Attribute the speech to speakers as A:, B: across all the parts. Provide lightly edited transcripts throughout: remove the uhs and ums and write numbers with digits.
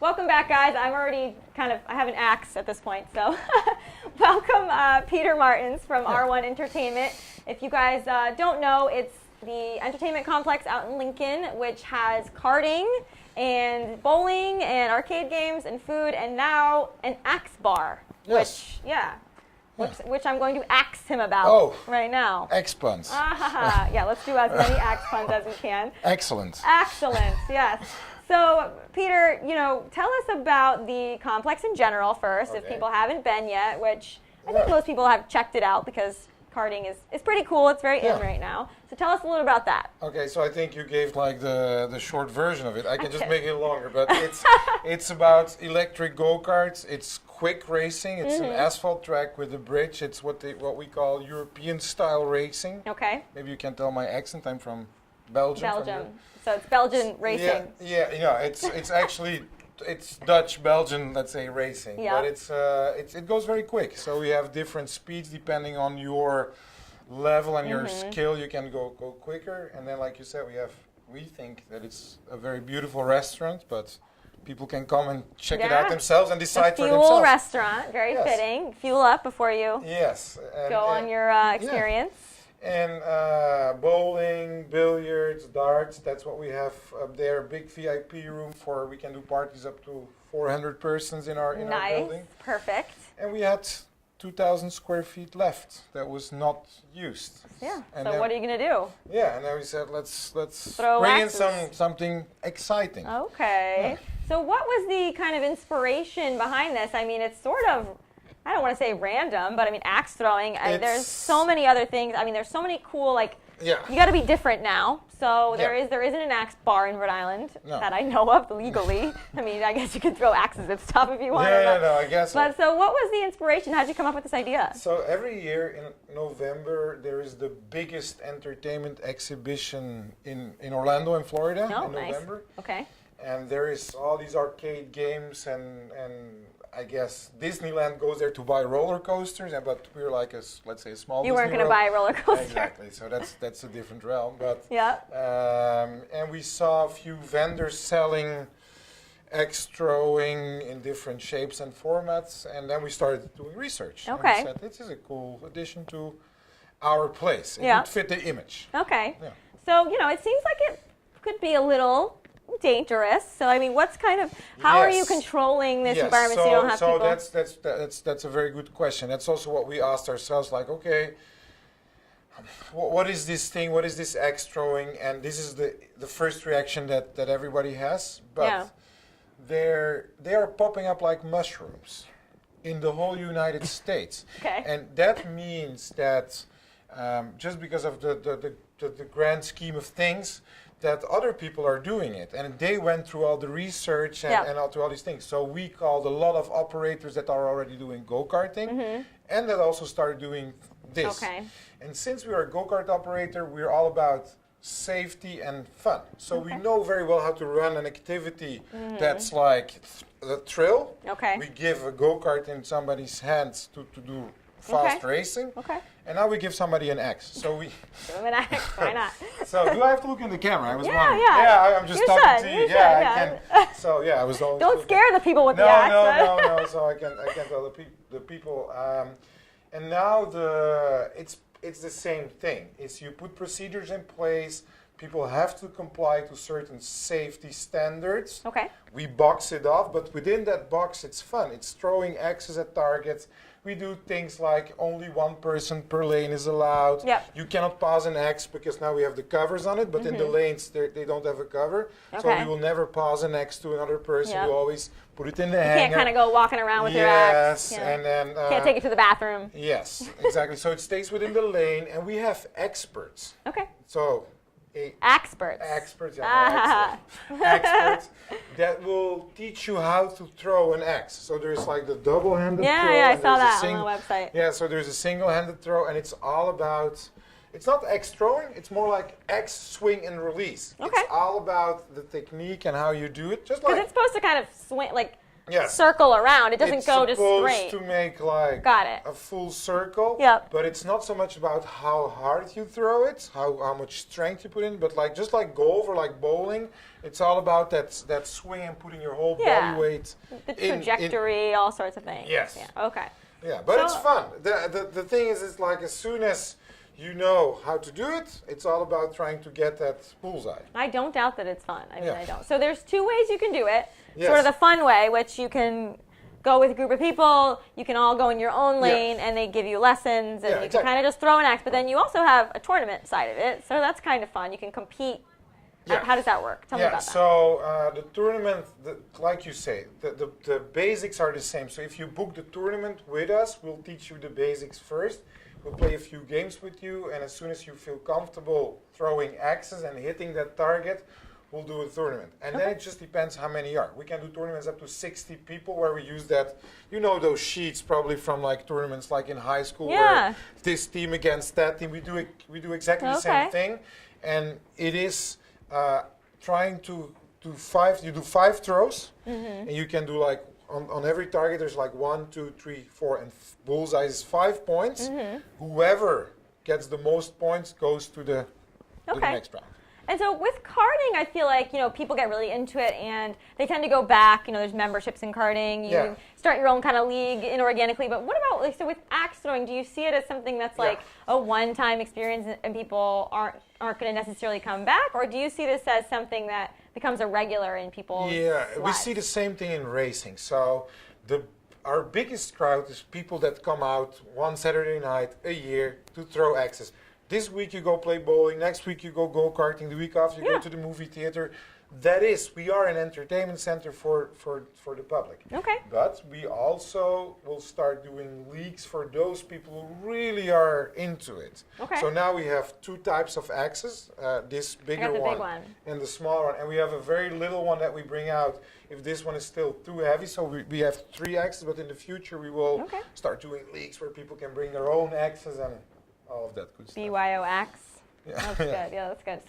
A: Welcome back, guys. I have an axe at this point, so welcome Pieter Martens from R1 Entertainment. If you guys don't know, it's the entertainment complex out in Lincoln, which has karting and bowling and arcade games and food, and now an axe bar.
B: Yes.
A: Which I'm going to axe him about right now.
B: Axe puns.
A: Yeah, let's do as many axe puns as we can.
B: Excellent.
A: Excellent, yes. So, Pieter, tell us about the complex in general first, if people haven't been yet, which I think most people have checked it out because karting is pretty cool. It's very in right now. So tell us a little about that.
B: Okay, so I think you gave like the short version of it. I can just make it longer, but it's about electric go-karts. It's quick racing. It's an asphalt track with a bridge. It's what we call European style racing.
A: Okay.
B: Maybe you can tell my accent. I'm from Belgium.
A: So it's Belgian racing.
B: Yeah. It's actually it's Dutch Belgian, let's say, racing.
A: Yeah.
B: But it goes very quick. So we have different speeds depending on your level and your skill. You can go quicker. And then, like you said, we think that it's a very beautiful restaurant, but people can come and check it out themselves and decide for themselves.
A: Fuel restaurant, very fitting. Fuel up before you go on your experience.
B: And bowling, billiards, darts, that's what we have up there. Big VIP room we can do parties up to 400 persons in our building.
A: Nice, perfect.
B: And we had 2,000 square feet left that was not used.
A: Yeah,
B: and
A: so what are you going to do?
B: Yeah, and then we said, let's
A: Throw
B: bring
A: axes.
B: in something exciting.
A: Okay.
B: Yeah.
A: So what was the kind of inspiration behind this? I mean, it's sort of, I don't want to say random, but I mean, axe throwing. There's so many other things. I mean, there's so many cool, you got to be different now. So there isn't an axe bar in Rhode Island that I know of legally. I mean, I guess you could throw axes and stuff if you want.
B: I guess so.
A: But so what was the inspiration? How did you come up with this idea?
B: So every year in November, there is the biggest entertainment exhibition in Orlando, in Florida, in November.
A: Okay.
B: And there is all these arcade games and I guess Disneyland goes there to buy roller coasters, but we're like let's say a small.
A: You weren't going to buy a roller coaster.
B: Exactly. So that's a different realm. But and we saw a few vendors selling axe throwing in different shapes and formats, and then we started doing research.
A: Okay.
B: And we said this is a cool addition to our place. It would fit the image.
A: Okay.
B: Yeah.
A: So it seems like it could be a little dangerous. So I mean, how are you controlling this environment so you don't have people?
B: That's a very good question. That's also what we asked ourselves. Like, okay, what is this thing? What is this axe throwing? And this is the first reaction that everybody has. But they are popping up like mushrooms in the whole United States.
A: Okay.
B: And that means that just because of the grand scheme of things, that other people are doing it, and they went through all the research and all through all these things. So we called a lot of operators that are already doing go-karting, and that also started doing this.
A: Okay.
B: And since we are a go-kart operator, we're all about safety and fun. So we know very well how to run an activity that's like a thrill.
A: Okay.
B: We give a go-kart in somebody's hands to do fast racing.
A: Okay.
B: And now we give somebody an axe. So we
A: give them an axe. Why not?
B: So do I have to look in the camera? I was wondering.
A: Yeah.
B: I'm just talking to you.
A: I
B: can. So I was.
A: Don't scare the people with the axe.
B: No. So I can tell the people. And now it's the same thing. Is you put procedures in place. People have to comply to certain safety standards.
A: Okay.
B: We box it off, but within that box, it's fun. It's throwing axes at targets. We do things like only one person per lane is allowed.
A: Yep.
B: You cannot pass an axe because now we have the covers on it, but in the lanes they don't have a cover.
A: Okay.
B: So we will never pass an axe to another person.
A: Yep.
B: We always put it in the hanger.
A: You can't kind of go walking around with your axe.
B: Yes, and then...
A: can't take it to the bathroom.
B: Yes, exactly. So it stays within the lane, and we have experts.
A: Okay.
B: So...
A: Experts
B: that will teach you how to throw an axe. So there's like the double-handed throw.
A: I saw that on the website.
B: Yeah, so there's a single-handed throw, and it's all about, it's not axe throwing, it's more like axe swing and release.
A: Okay.
B: It's all about the technique and how you do it. Just like
A: because it's supposed to kind of swing, like circle around. It doesn't go just straight.
B: It's supposed to make like a full circle.
A: Yep.
B: But it's not so much about how hard you throw it, how much strength you put in, but like just like golf or like bowling, it's all about that swing and putting your whole body weight.
A: The trajectory, all sorts of things.
B: Yes.
A: Yeah. Okay.
B: Yeah, but it's fun. The thing is, it's like as soon as you know how to do it, it's all about trying to get that bullseye.
A: I don't doubt that it's fun. I mean, I don't. So there's two ways you can do it.
B: Yes.
A: Sort of the fun way, which you can go with a group of people, you can all go in your own lane, and they give you lessons, and you can kind of just throw an axe. But then you also have a tournament side of it, so that's kind of fun. You can compete. Yeah. How does that work? Tell me about that.
B: So the tournament, like you say, the basics are the same. So if you book the tournament with us, we'll teach you the basics first. We'll play a few games with you, and as soon as you feel comfortable throwing axes and hitting that target, we'll do a tournament. And then it just depends how many are. We can do tournaments up to 60 people where we use that, you know, those sheets probably from like tournaments like in high school where this team against that team. We do exactly the same thing. And it is trying to do you do 5 throws, and you can do like on every target there's like 1, 2, 3, 4, and bullseye is 5 points. Whoever gets the most points goes to the next round.
A: And so with karting, I feel like, you know, people get really into it and they tend to go back. You know, there's memberships in karting. You start your own kind of league inorganically. But what about, like, so with axe throwing, do you see it as something that's like a one-time experience and people aren't going to necessarily come back? Or do you see this as something that becomes a regular in people's lives?
B: We see the same thing in racing. So our biggest crowd is people that come out one Saturday night a year to throw axes. This week you go play bowling, next week you go go-karting, the week after you go to the movie theater. We are an entertainment center for the public.
A: Okay.
B: But we also will start doing leagues for those people who really are into it.
A: Okay.
B: So now we have 2 types of axes, this bigger
A: big
B: one
A: one
B: and the smaller one. And we have a very little one that we bring out if this one is still too heavy. So we have 3 axes, but in the future we will start doing leagues where people can bring their own axes and all of that good stuff.
A: BYO axe. That's good. Yeah, that's good.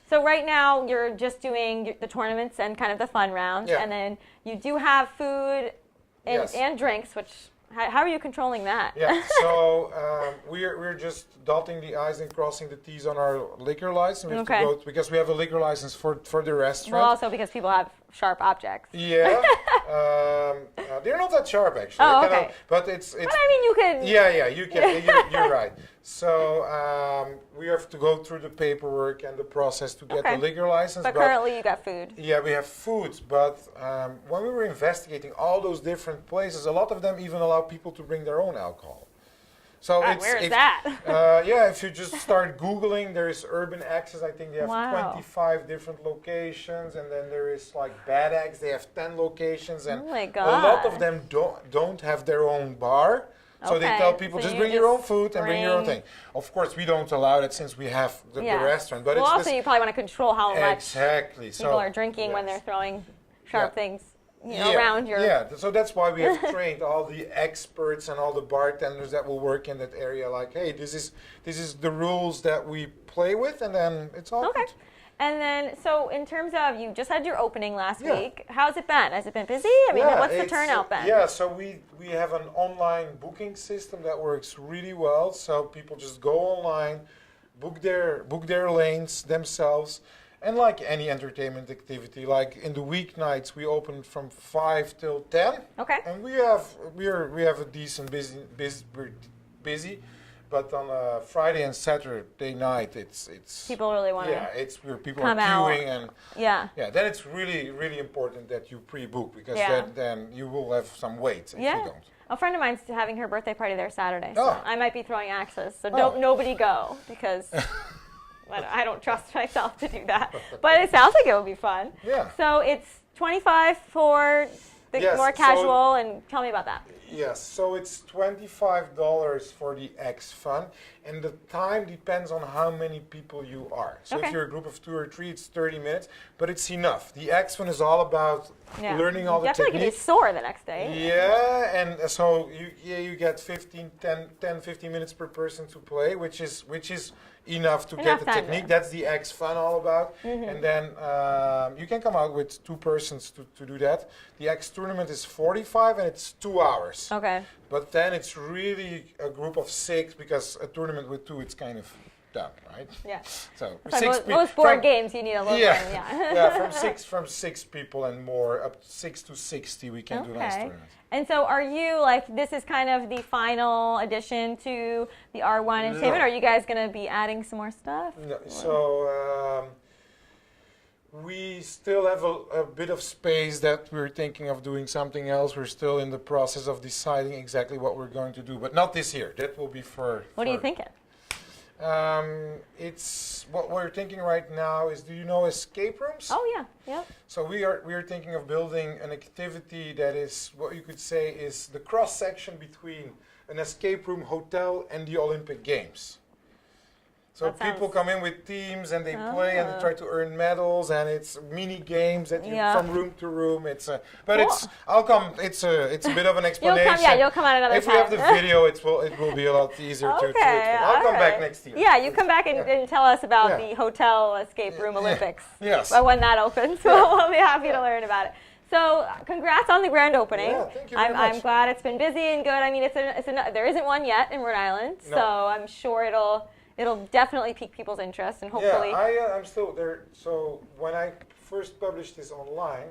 A: So right now you're just doing the tournaments and kind of the fun rounds, and then you do have food and drinks, which how are you controlling that?
B: Yeah, so we're just dotting the I's and crossing the T's on our liquor license. We have to go because we have a liquor license for the restaurant.
A: Well, also because people have sharp objects.
B: Yeah, they're not that sharp actually.
A: Oh, okay.
B: But it's. But
A: I mean, you can.
B: Yeah, you can. You're right. So we have to go through the paperwork and the process to get the liquor license.
A: But currently you got food.
B: Yeah, we have food. But when we were investigating all those different places, a lot of them even allow people to bring their own alcohol. So
A: where is that?
B: If you just start Googling, there is Urban Axes. I think they have 25 different locations, and then there is like Bad Axe. They have 10 locations, and a lot of them don't have their own bar. So they tell people just bring your own food and bring your own thing. Of course, we don't allow that since we have the restaurant. But
A: also you probably want to control how much people are drinking when they're throwing sharp things. Around your...
B: Yeah, so that's why we have trained all the experts and all the bartenders that will work in that area. Like, hey, this is the rules that we play with, and then it's all good.
A: And then, so in terms of, you just had your opening last week. How's it been? Has it been busy? I mean, what's the turnout been?
B: Yeah, so we have an online booking system that works really well. So people just go online, book their lanes themselves. And like any entertainment activity, like in the weeknights, we open from 5 till 10.
A: Okay.
B: And we have a decent busy, but on a Friday and Saturday night, it's
A: people really want to.
B: Yeah, it's where people are queuing and then it's really really important that you pre-book because then you will have some wait if you don't.
A: A friend of mine's having her birthday party there Saturday, so I might be throwing axes. So don't nobody go because. I don't trust myself to do that. But it sounds like it would be fun.
B: Yeah.
A: So it's $25 for the more casual, and tell me about that.
B: Yes, so it's $25 for the X Fun, and the time depends on how many people you are. So if you're a group of 2 or 3, it's 30 minutes, but it's enough. The X Fun is all about learning all the techniques.
A: I feel like you'd be sore the next day.
B: Yeah, and so you get 15 minutes per person to play, which is enough to get the technique. That's the X Fun all about. And then you can come out with 2 persons to do that. The X tournament is 45 and it's 2 hours.
A: Okay.
B: But then it's really a group of 6 because a tournament with 2, it's kind of done, right?
A: Yeah.
B: So
A: most board games you need a little
B: yeah.
A: room, yeah.
B: Yeah, from 6 people and more, up to 6 to 60, we can do nice tournaments.
A: And so are you, like, this is kind of the final addition to the R1 Entertainment? Or are you guys going to be adding some more stuff?
B: No. So we still have a bit of space that we're thinking of doing something else. We're still in the process of deciding exactly what we're going to do, but not this year. That will be for...
A: What are you thinking?
B: It's what we're thinking right now is, do you know escape rooms?
A: Oh yeah, yep.
B: So we are thinking of building an activity that is what you could say is the cross section between an escape room, hotel, and the Olympic Games. So people come in with teams and they play and they try to earn medals, and it's mini games that you from room to room. It's but it's It's a bit of an explanation.
A: You'll come out another time.
B: If we have the video, it will be a lot easier to explain. I'll come back next year.
A: Yeah, you come back and tell us about the hotel escape room Olympics.
B: Yes.
A: When that opens, we'll be happy to learn about it. So congrats on the grand opening.
B: Yeah, thank you very much.
A: I'm glad it's been busy and good. I mean, there isn't one yet in Rhode Island, so I'm sure it'll definitely pique people's interest, and hopefully...
B: Yeah, I'm still there. So when I first published this online,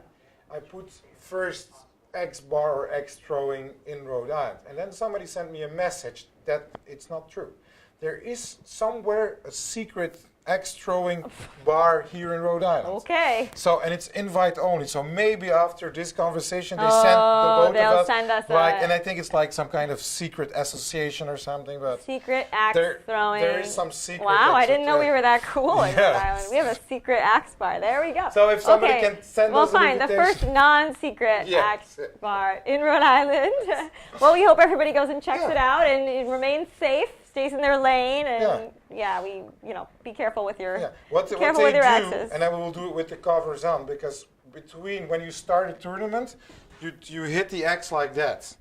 B: I put first X bar or X throwing in Rhode Island. And then somebody sent me a message that it's not true. There is somewhere a secret X throwing bar here in Rhode Island.
A: Okay.
B: So, and it's invite only. So maybe after this conversation, they send the both of us.
A: Send us
B: and I think it's like some kind of secret association or something. But
A: secret axe throwing.
B: There is some secret.
A: Wow, I didn't know we were that cool in Rhode Island. We have a secret axe bar. There we go.
B: So if somebody can send us an invitation.
A: The first non-secret axe bar in Rhode Island. Well, we hope everybody goes and checks it out and it remains safe. Stays in their lane, and be careful with your axes.
B: And I will do it with the covers on, because between when you start a tournament, you hit the X like that,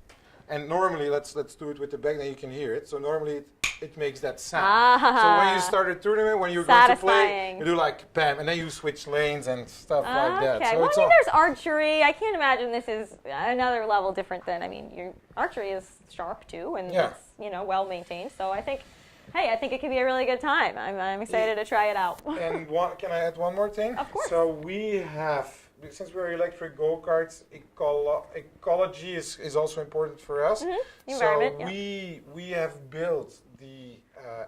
B: and normally let's do it with the back, then you can hear it. So normally it makes that sound. So when you start a tournament, when you're going to play, you do like bam, and then you switch lanes and stuff like that.
A: Okay. So there's archery. I can't imagine this is another level different than. I mean, your archery is sharp too, and it's well maintained. So I think it could be a really good time. I'm excited to try it out.
B: And can I add one more thing?
A: Of course.
B: So we have, since we're electric go-karts, ecology is also important for us.
A: Environment,
B: so we have built the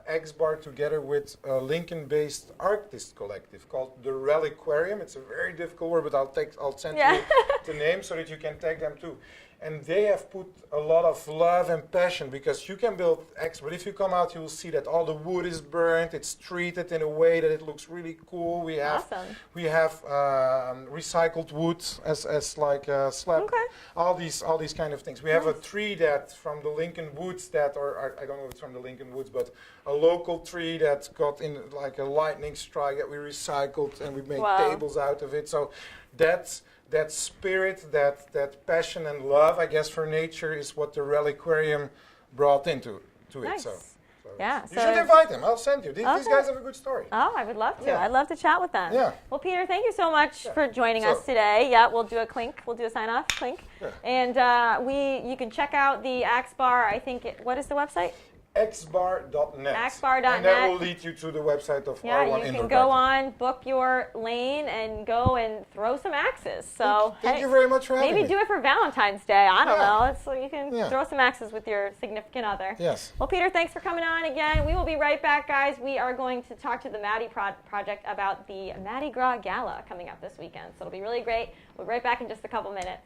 B: X bar together with a Lincoln-based artist collective called the Reliquarium. It's a very difficult word, but I'll send you the name so that you can tag them too. And they have put a lot of love and passion, because you can build X, but if you come out, you will see that all the wood is burnt. It's treated in a way that it looks really cool. We have recycled wood as like slab.
A: Okay.
B: All these kind of things. We have a tree that from the Lincoln Woods or I don't know if it's from the Lincoln Woods, but a local tree that got in like a lightning strike that we recycled, and we made tables out of it. So that spirit, that passion and love, I guess, for nature is what the Reliquarium brought into it. So you should invite them. I'll send you. These guys have a good story.
A: Oh, I would love to. I'd love to chat with them.
B: Yeah.
A: Well, Pieter, thank you so much for joining us today. Yeah, we'll do a clink. We'll do a sign-off clink. Yeah. And you can check out the Axe Bar. I think what is the website?
B: xbar.net.
A: Xbar.net.
B: And that will lead you to the website of R1 Indoor.
A: Yeah, you can go on, book your lane, and go and throw some axes. So
B: thank you very much for having me.
A: Maybe do it for Valentine's Day. I don't know. So you can throw some axes with your significant other.
B: Yes.
A: Well, Pieter, thanks for coming on again. We will be right back, guys. We are going to talk to the Maddie Project about the Mardi Gras Gala coming up this weekend. So it'll be really great. We'll be right back in just a couple minutes.